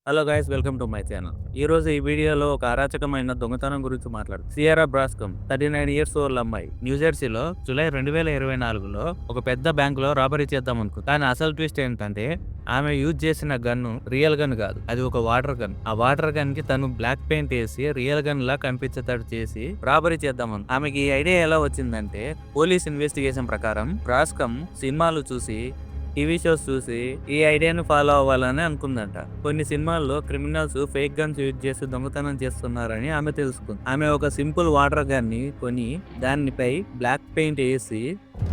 Hello guys, welcome to my channel. ఈ రోజు ఈ వీడియోలో ఒక అరాచకమైన దొంగతనం గురించి మాట్లాడుతుంది. సియరా బ్రాస్కమ్ 39 ఇయర్స్ ఓల్డ్ అమ్మాయి న్యూజెర్సీలో జూలై 2024లో ఒక పెద్ద బ్యాంకులో రాబరీ చేద్దాం అనుకుంది. కానీ అసలు ట్విస్ట్ ఏంటంటే ఆమె యూజ్ చేసిన గన్ను రియల్ గన్ కాదు, అది ఒక వాటర్ గన్. ఆ వాటర్ గన్ కి తను బ్లాక్ పెయింట్ వేసి రియల్ గన్ లా కనిపించేటట్టు చేసి రాబరీ చేద్దామని. ఆమెకి ఈ ఐడియా ఎలా వచ్చిందంటే, పోలీస్ ఇన్వెస్టిగేషన్ ప్రకారం బ్రాస్కమ్ సినిమాలు చూసి, టీవీ షోస్ చూసి ఈ ఐడియాను ఫాలో అవ్వాలని అనుకుందంట. కొన్ని సినిమాల్లో క్రిమినల్స్ ఫేక్ గన్స్ యూజ్ చేసి దొంగతనం చేస్తున్నారని ఆమె తెలుసుకుంది. ఆమె ఒక సింపుల్ వాటర్ గన్ ని కొని దానిపై బ్లాక్ పెయింట్ వేసి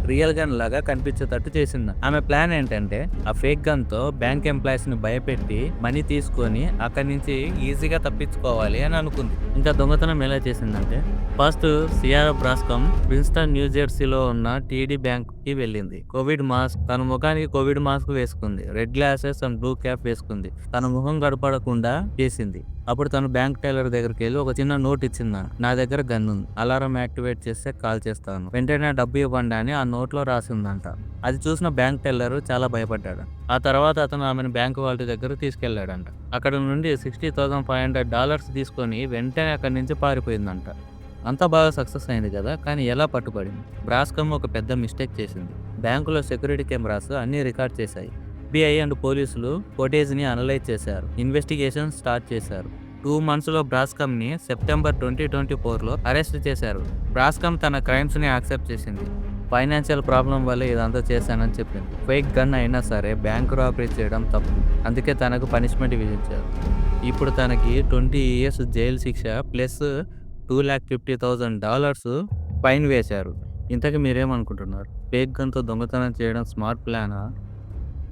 రియల్ గన్ లాగా కనిపించేటట్టు చేసింది. ఆమె ప్లాన్ ఏంటంటే, ఆ ఫేక్ గన్ తో బ్యాంక్ ఎంప్లాయీస్ ని భయపెట్టి మనీ తీసుకొని అక్కడి నుంచి ఈజీగా తప్పించుకోవాలి అని అనుకుంది. ఇంకా దొంగతనం ఎలా చేసిందంటే, ఫస్ట్ సియారా బ్రాస్కమ్ ప్రిన్స్టన్ న్యూజెర్సీలో ఉన్న టీడీ బ్యాంక్ కి వెళ్ళింది. కోవిడ్ మాస్క్, తన ముఖానికి కోవిడ్ మాస్క్ వేసుకుంది. Red glasses and blue cap వేసుకుంది. తన ముఖం కనపడకుండా చేసింది. అప్పుడు తను బ్యాంక్ టైలర్ దగ్గరికి వెళ్ళి ఒక చిన్న నోట్ ఇచ్చింది. నా దగ్గర గన్ ఉంది, అలారం యాక్టివేట్ చేస్తే కాల్ చేస్తాను, వెంటనే డబ్బు ఇవ్వండి అని ఆ నోట్ లో రాసిందంట. అది చూసిన బ్యాంక్ టెల్లర్ చాలా భయపడ్డాడు. ఆ తర్వాత అతను ఆమెను బ్యాంక్ వాళ్ళ దగ్గర తీసుకెళ్లాడంట. అక్కడ నుండి $60,500 తీసుకొని వెంటనే అక్కడి నుంచి పారిపోయిందంట. అంతా బాగా సక్సెస్ అయింది కదా, కానీ ఎలా పట్టుబడింది? బ్రాస్కమ్ ఒక పెద్ద మిస్టేక్ చేసింది. బ్యాంకులో సెక్యూరిటీ కెమెరాస్ అన్ని రికార్డ్ చేశాయి. FBI అండ్ పోలీసులు ఫోటేజ్ ని అనలైజ్ చేశారు. ఇన్వెస్టిగేషన్ స్టార్ట్ చేశారు. 2 months లో బ్రాస్కమ్ ని సెప్టెంబర్ 2024లో అరెస్ట్ చేశారు. బ్రాస్కమ్ తన క్రైమ్స్ ని యాక్సెప్ట్ చేసింది. ఫైనాన్షియల్ ప్రాబ్లం వల్ల ఇదంతా చేశానని చెప్పింది. ఫేక్ గన్ అయినా సరే బ్యాంక్ రాబరీ చేయడం తప్పు, అందుకే తనకు పనిష్మెంట్ విధించారు. ఇప్పుడు తనకి 20 years జైలు శిక్ష ప్లస్ $250,000 ఫైన్ వేశారు. ఇంతకీ మీరేమనుకుంటున్నారు? ఫేక్ గన్తో దొంగతనం చేయడం స్మార్ట్ ప్లానా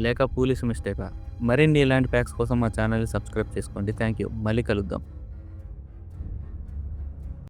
లేక పోలీస్ మిస్టేకా? మరిన్ని ఇలాంటి ఫ్యాక్ట్స్ కోసం మా ఛానల్ని సబ్స్క్రైబ్ చేసుకోండి. Thank you. మళ్ళీ కలుద్దాం.